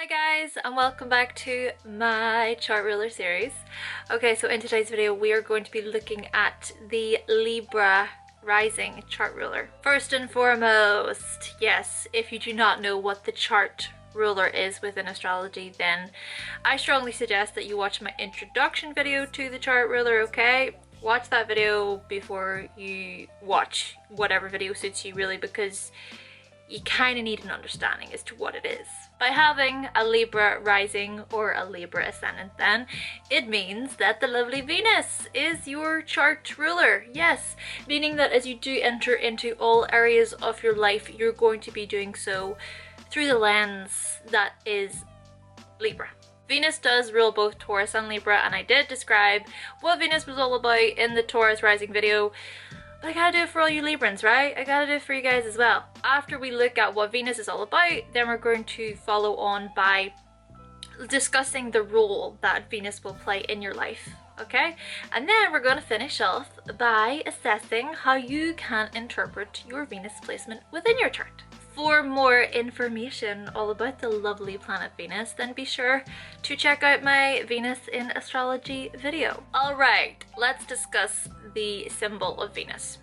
Hi guys, and welcome back to my chart ruler series. Okay, so in today's video we are going to be looking at the Libra rising chart ruler. First and foremost, yes, if you do not know what the chart ruler is within astrology, then I strongly suggest that you watch my introduction video to the chart ruler, okay? Watch that video before you watch whatever video suits you, really, because you kind of need an understanding as to what it is. By having a Libra rising or a Libra ascendant, then it means that the lovely Venus is your chart ruler. Yes, meaning that as you do enter into all areas of your life, you're going to be doing so through the lens that is Libra. Venus does rule both Taurus and Libra, and I did describe what Venus was all about in the Taurus rising video. But I gotta do it for all you Librans, right? I gotta do it for you guys as well. After we look at what Venus is all about, then we're going to follow on by discussing the role that Venus will play in your life, okay? And then we're going to finish off by assessing how you can interpret your Venus placement within your chart. For more information all about the lovely planet Venus, then be sure to check out my Venus in Astrology video. Alright, let's discuss the symbol of Venus.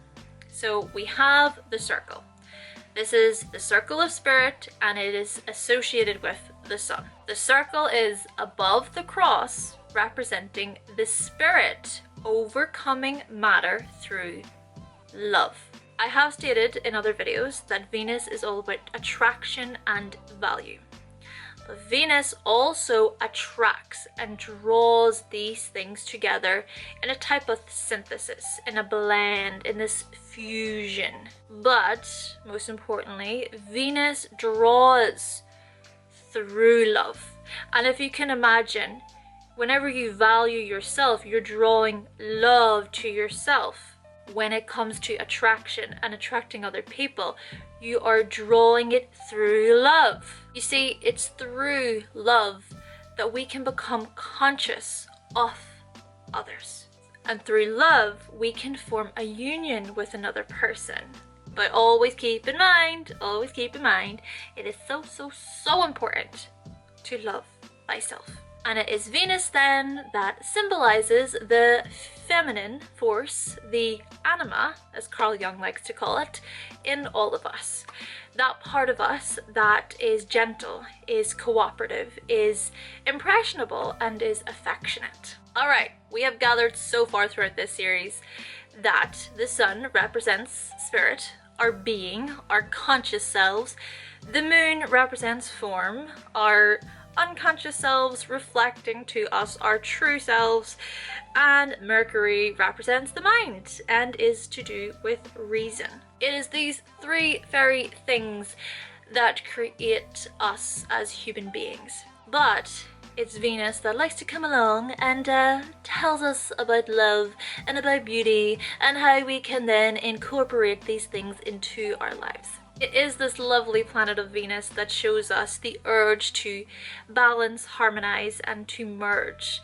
So we have the circle. This is the circle of spirit, and it is associated with the sun. The circle is above the cross, representing the spirit overcoming matter through love. I have stated in other videos that Venus is all about attraction and value. But Venus also attracts and draws these things together in a type of synthesis, in a blend, in this fusion. But most importantly, Venus draws through love. And if you can imagine, whenever you value yourself, you're drawing love to yourself. When it comes to attraction and attracting other people, you are drawing it through love. You see, it's through love that we can become conscious of others. And through love, we can form a union with another person. But always keep in mind, it is so important to love thyself. And it is Venus then that symbolizes the feminine force, the anima, as Carl Jung likes to call it, in all of us. That part of us that is gentle, is cooperative, is impressionable, and is affectionate. Alright, we have gathered so far throughout this series that the sun represents spirit, our being, our conscious selves. The moon represents form, our unconscious selves reflecting to us our true selves, and Mercury represents the mind and is to do with reason. It is these three very things that create us as human beings. But it's Venus that likes to come along and tells us about love and about beauty and how we can then incorporate these things into our lives. It is this lovely planet of Venus that shows us the urge to balance, harmonize, and to merge.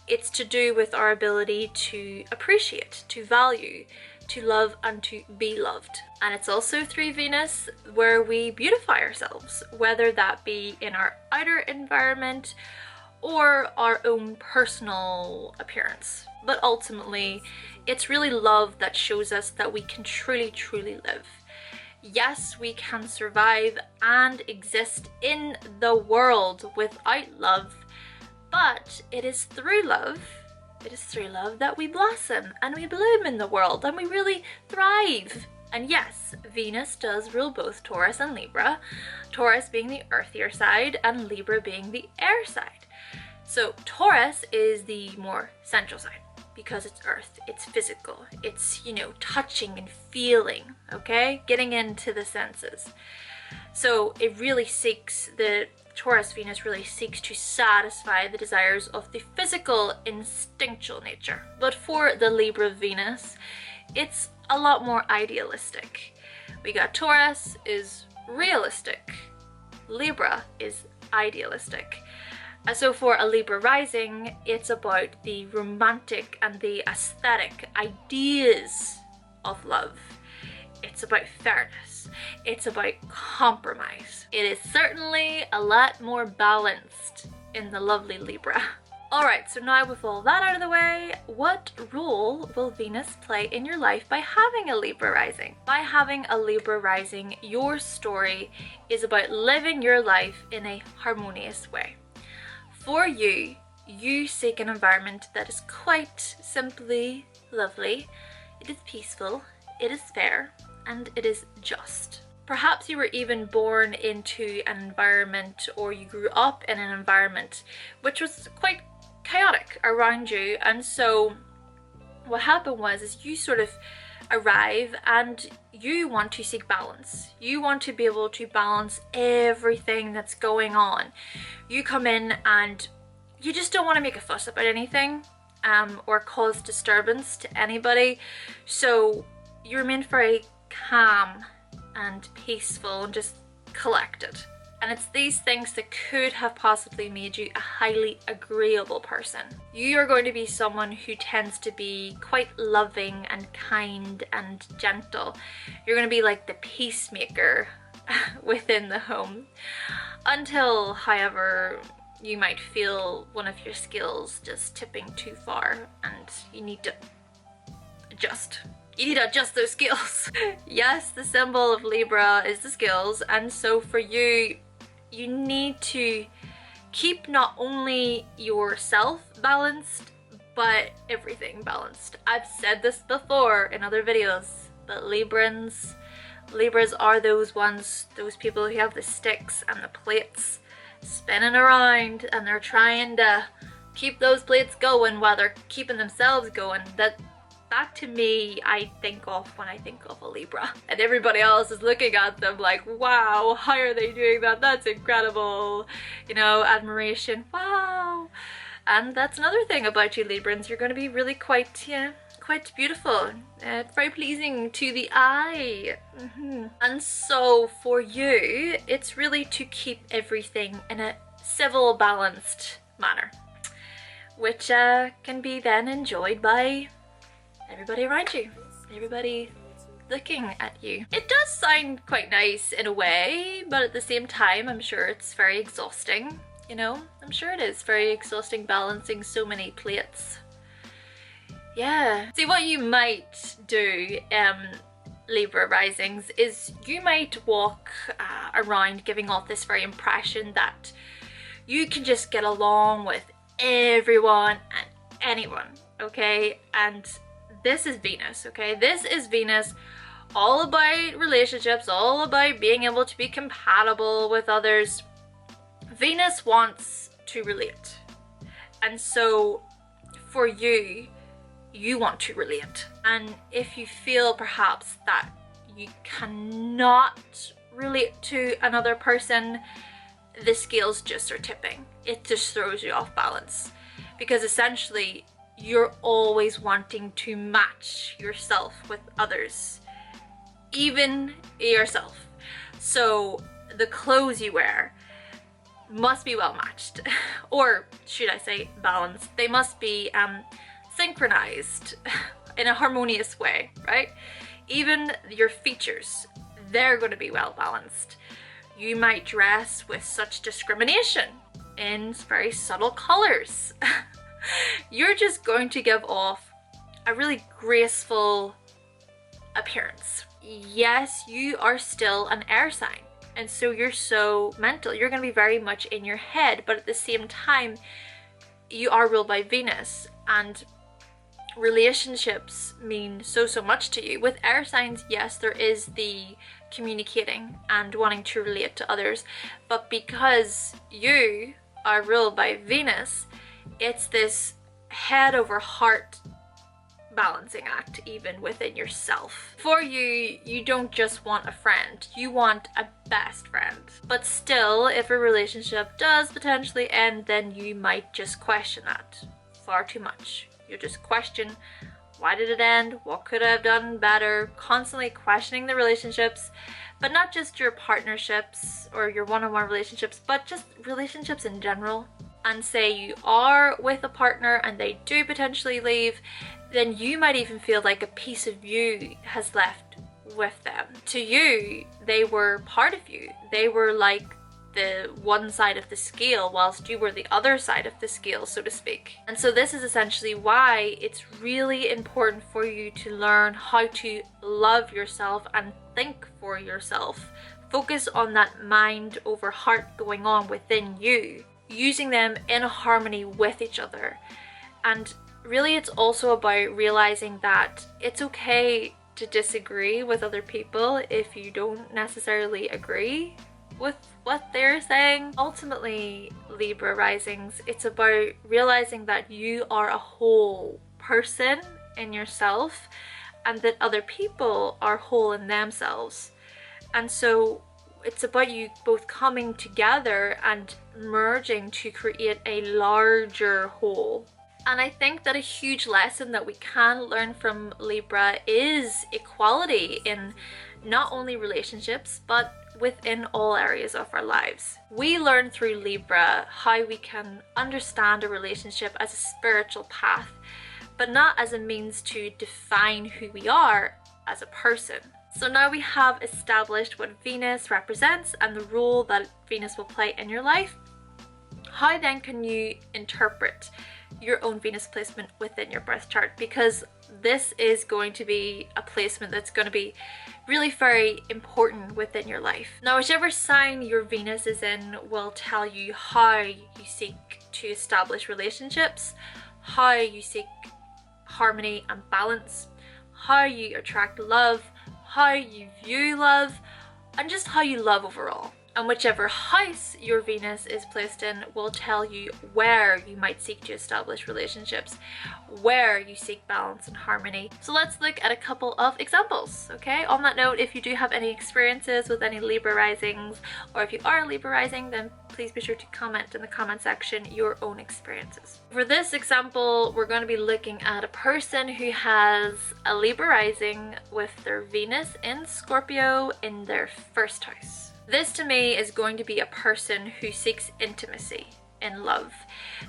It's to do with our ability to appreciate, to value, to love, and to be loved. And it's also through Venus where we beautify ourselves, whether that be in our outer environment or our own personal appearance. But ultimately, it's really love that shows us that we can truly live. Yes, we can survive and exist in the world without love, but it is through love that we blossom and we bloom in the world and we really thrive. And yes, Venus does rule both Taurus and Libra, Taurus being the earthier side and Libra being the air side. So Taurus is the more central side, because it's earth, it's physical, it's, you know, touching and feeling, okay? Getting into the senses. So it really seeks, the Taurus Venus really seeks to satisfy the desires of the physical, instinctual nature. But for the Libra Venus, it's a lot more idealistic. We got Taurus is realistic, Libra is idealistic. So for a Libra rising, it's about the romantic and the aesthetic ideas of love. It's about fairness. It's about compromise. It is certainly a lot more balanced in the lovely Libra. Alright, so now with all that out of the way, what role will Venus play in your life by having a Libra rising? By having a Libra rising, your story is about living your life in a harmonious way. For you, you seek an environment that is quite simply lovely. It is peaceful, it is fair, and it is just. Perhaps you were even born into an environment, or you grew up in an environment which was quite chaotic around you, and so what happened was is you sort of arrive and you want to seek balance. You want to be able to balance everything that's going on. You come in and you just don't want to make a fuss about anything or cause disturbance to anybody, so you remain very calm and peaceful and just collected. And it's these things that could have possibly made you a highly agreeable person. You are going to be someone who tends to be quite loving and kind and gentle. You're going to be like the peacemaker within the home. Until, however, you might feel one of your skills just tipping too far and you need to adjust. You need to adjust those skills. Yes, the symbol of Libra is the skills, and so for you, you need to keep not only yourself balanced, but everything balanced. I've said this before in other videos, but Libras are those ones, those people who have the sticks and the plates spinning around, and they're trying to keep those plates going while they're keeping themselves going. That to me, I think of when I think of a Libra. And everybody else is looking at them like, wow, how are they doing that? That's incredible. You know, admiration, wow. And that's another thing about you Librans. You're going to be really quite, quite beautiful. Very pleasing to the eye. And so for you, it's really to keep everything in a civil, balanced manner, which can be then enjoyed by everybody around you, everybody looking at you. It does sound quite nice in a way, but at the same time, I'm sure it's very exhausting, you know? I'm sure it is very exhausting balancing so many plates. Yeah. See, what you might do, Libra risings, is you might walk around giving off this very impression that you can just get along with everyone and anyone, okay? And this is Venus, okay? This is Venus, all about relationships, all about being able to be compatible with others. Venus wants to relate. And so for you, you want to relate. And if you feel perhaps that you cannot relate to another person, the scales just are tipping. It just throws you off balance. Because essentially, you're always wanting to match yourself with others, even yourself. So the clothes you wear must be well matched, or should I say balanced. They must be synchronized in a harmonious way, right? Even your features, they're going to be well balanced. You might dress with such discrimination in very subtle colors. You're just going to give off a really graceful appearance. Yes, you are still an air sign, and so you're so mental. You're going to be very much in your head, but at the same time, you are ruled by Venus, and relationships mean so much to you. With air signs, yes, there is the communicating and wanting to relate to others, but because you are ruled by Venus, it's this head over heart balancing act even within yourself. For you, you don't just want a friend, you want a best friend. But still, if a relationship does potentially end, then you might just question that far too much. You just question, why did it end? What could I have done better? Constantly questioning the relationships, but not just your partnerships or your one-on-one relationships, but just relationships in general. And say you are with a partner and they do potentially leave, then you might even feel like a piece of you has left with them. To you, they were part of you. They were like the one side of the scale whilst you were the other side of the scale, so to speak. And so this is essentially why it's really important for you to learn how to love yourself and think for yourself. Focus on that mind over heart going on within you, using them in harmony with each other. And really it's also about realizing that it's okay to disagree with other people if you don't necessarily agree with what they're saying. Ultimately, Libra risings, it's about realizing that you are a whole person in yourself and that other people are whole in themselves. And so it's about you both coming together and merging to create a larger whole. And I think that a huge lesson that we can learn from Libra is equality in not only relationships, but within all areas of our lives. We learn through Libra how we can understand a relationship as a spiritual path, but not as a means to define who we are as a person. So now we have established what Venus represents and the role that Venus will play in your life. How then can you interpret your own Venus placement within your birth chart? Because this is going to be a placement that's going to be really very important within your life. Now, whichever sign your Venus is in will tell you how you seek to establish relationships, how you seek harmony and balance, how you attract love, how you view love, and just how you love overall. And whichever house your Venus is placed in will tell you where you might seek to establish relationships, where you seek balance and harmony. So let's look at a couple of examples, okay? On that note, if you do have any experiences with any Libra risings, or if you are a Libra rising, then please be sure to comment in the comment section your own experiences. For this example, we're going to be looking at a person who has a Libra rising with their Venus in Scorpio in their first house. This to me is going to be a person who seeks intimacy in love.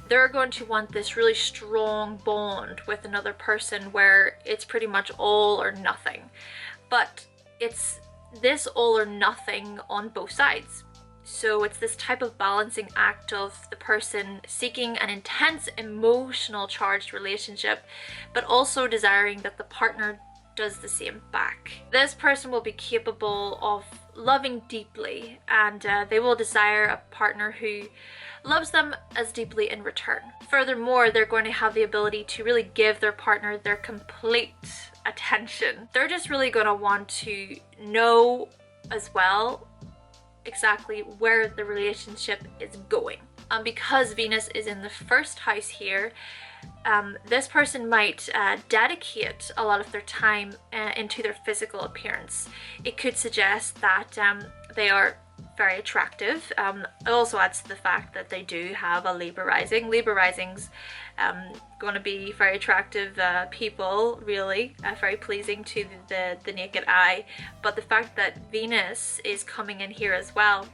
They're going to want this really strong bond with another person where it's pretty much all or nothing. But it's this all or nothing on both sides. So it's this type of balancing act of the person seeking an intense emotional charged relationship, but also desiring that the partner does the same back. This person will be capable of loving deeply, and they will desire a partner who loves them as deeply in return. Furthermore, they're going to have the ability to really give their partner their complete attention. They're just really going to want to know as well exactly where the relationship is going. And because Venus is in the first house here, this person might dedicate a lot of their time into their physical appearance. It could suggest that they are very attractive. It also adds to the fact that they do have a Libra rising. Libra risings going to be very attractive people, really, very pleasing to the naked eye. But the fact that Venus is coming in here as well,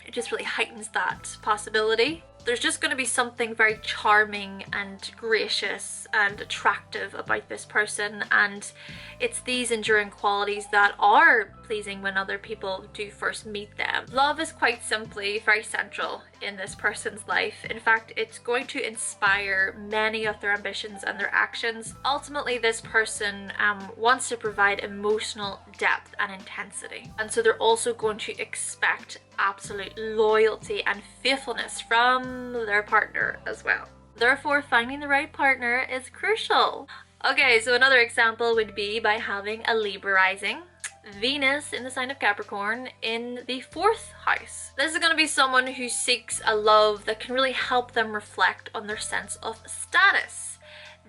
it just really heightens that possibility. There's just going to be something very charming and gracious and attractive about this person, and it's these enduring qualities that are pleasing when other people do first meet them. Love is quite simply very central in this person's life. In fact, it's going to inspire many of their ambitions and their actions. Ultimately, this person wants to provide emotional depth and intensity, and so they're also going to expect absolute loyalty and faithfulness from their partner as well. Therefore, finding the right partner is crucial. Okay, so another example would be by having a Libra rising, Venus in the sign of Capricorn in the fourth house. This is going to be someone who seeks a love that can really help them reflect on their sense of status.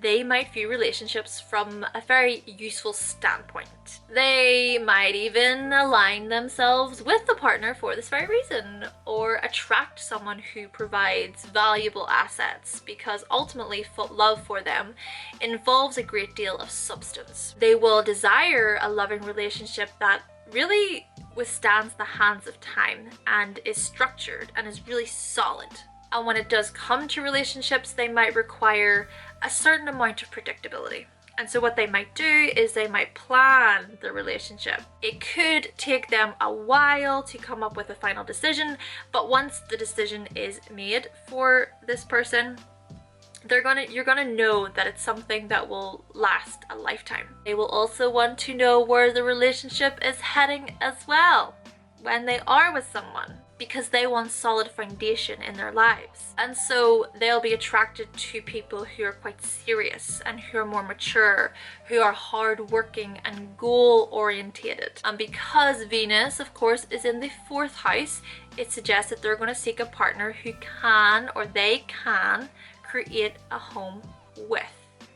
They might view relationships from a very useful standpoint. They might even align themselves with the partner for this very reason, or attract someone who provides valuable assets, because ultimately love for them involves a great deal of substance. They will desire a loving relationship that really withstands the hands of time and is structured and is really solid. And when it does come to relationships, they might require a certain amount of predictability. And so what they might do is they might plan the relationship. It could take them a while to come up with a final decision, but once the decision is made for this person, you're gonna know that it's something that will last a lifetime. They will also want to know where the relationship is heading as well when they are with someone, because they want solid foundation in their lives. And so they'll be attracted to people who are quite serious and who are more mature, who are hardworking and goal orientated. And because Venus, of course, is in the 4th house, it suggests that they're going to seek a partner who can, or they can, create a home with.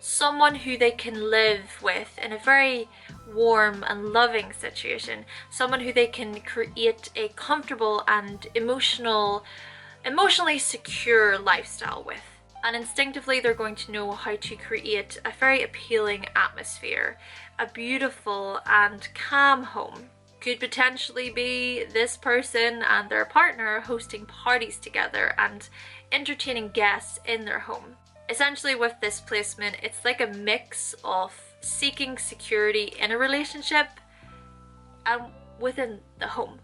Someone who they can live with in a very warm and loving situation. Someone who they can create a comfortable and emotionally secure lifestyle with. And instinctively they're going to know how to create a very appealing atmosphere. A beautiful and calm home. Could potentially be this person and their partner hosting parties together and entertaining guests in their home. Essentially with this placement, it's like a mix of seeking security in a relationship and within the home.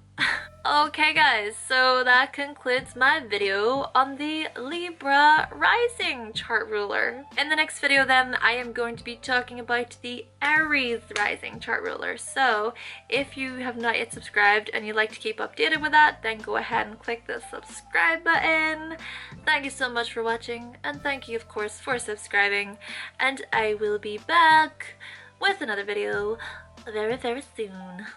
Okay guys, so that concludes my video on the Libra rising chart ruler. In the next video then, I am going to be talking about the Aries rising chart ruler. So if you have not yet subscribed and you'd like to keep updated with that, then go ahead and click the subscribe button. Thank you so much for watching, and thank you of course for subscribing, and I will be back with another video very, very soon.